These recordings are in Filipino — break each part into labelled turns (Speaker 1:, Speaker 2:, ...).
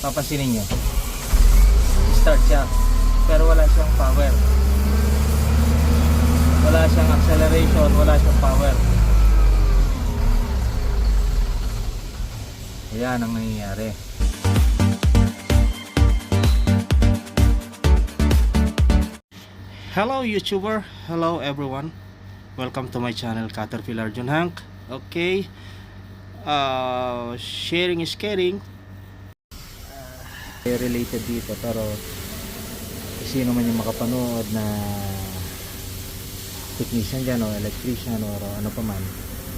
Speaker 1: papansinin nyo, start siya pero wala siyang power, wala siyang acceleration, wala siyang power. Ayan ang nangyayari. Hello YouTuber, hello everyone, welcome to my channel Caterpillar John Hank. Okay, sharing is caring. Related dito, pero sino man yung makapanood na technician dyan o electrician o ano pa man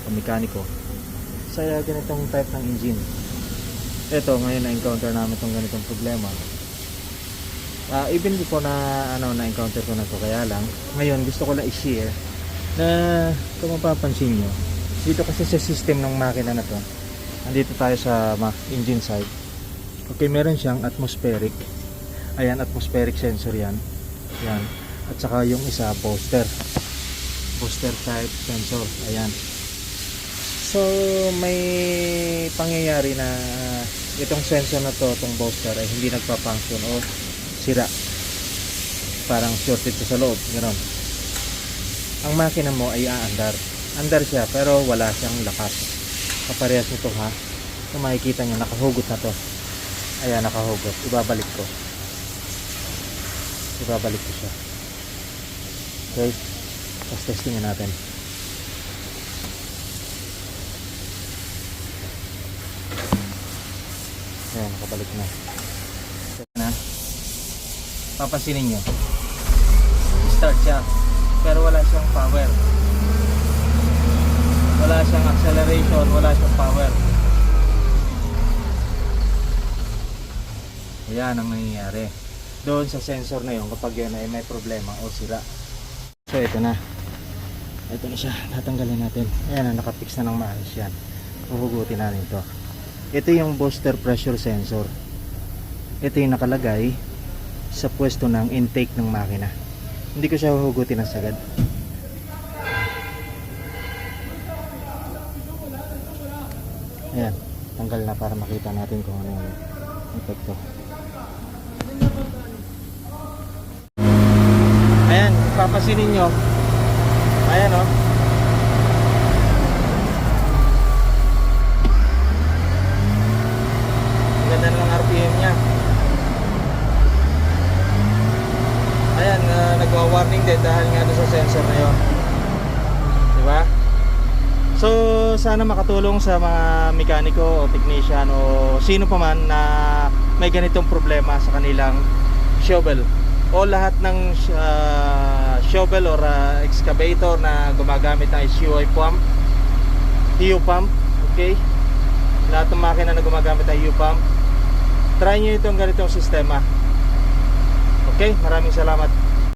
Speaker 1: o mekaniko sa ganitong type ng engine. Ito ngayon na-encounter namin itong ganitong problema. Even before na na-encounter ko na to, kaya lang ngayon gusto ko lang i-share na kung mapapansin nyo dito kasi sa system ng makina na to, andito tayo sa engine side. Okay, meron siyang atmospheric, ayan, atmospheric sensor yan, at saka yung isa booster type sensor, ayan. So may pangyayari na itong sensor na to, itong booster ay hindi nagpa-function o sira, parang shorted sa loob, gano'n. Ang makina mo ay andar siya pero wala siyang lakas, kaparehas nito ha. Kung makikita nyo, nakahugot na to, ayan, nakahugot. Ibabalik ko siya. Okay, tapos testingin natin. Ayan, nakabalik na. Papansinin nyo, start siya pero wala siyang power, wala siyang acceleration, wala siyang power. Ayan ang nangyayari doon sa sensor na yun kapag yan ay may problema o sira. So ito na siya, tatanggalin natin. Ayan na, nakapix na ng maayos yan. Huhugutin natin ito. Ito yung booster pressure sensor. Ito yung nakalagay sa pwesto ng intake ng makina. Hindi ko siya huhugutin ng sagad. Ayan, tanggal na para makita natin kung ano yung epekto. Ayan, papasinin nyo. Ayan o. Ang ganda ng RPM nya. Ayan, nagwa-warning din dahil nga doon sa sensor na yun, diba? So sana makatulong sa mga mekaniko o technician o sino pa man na may ganitong problema sa kanilang shovel o lahat ng shovel or excavator na gumagamit ng SUI pump, HU pump. Okay, lahat ng makina na gumagamit ng HU pump, try nyo itong ganitong sistema. Okay, maraming salamat.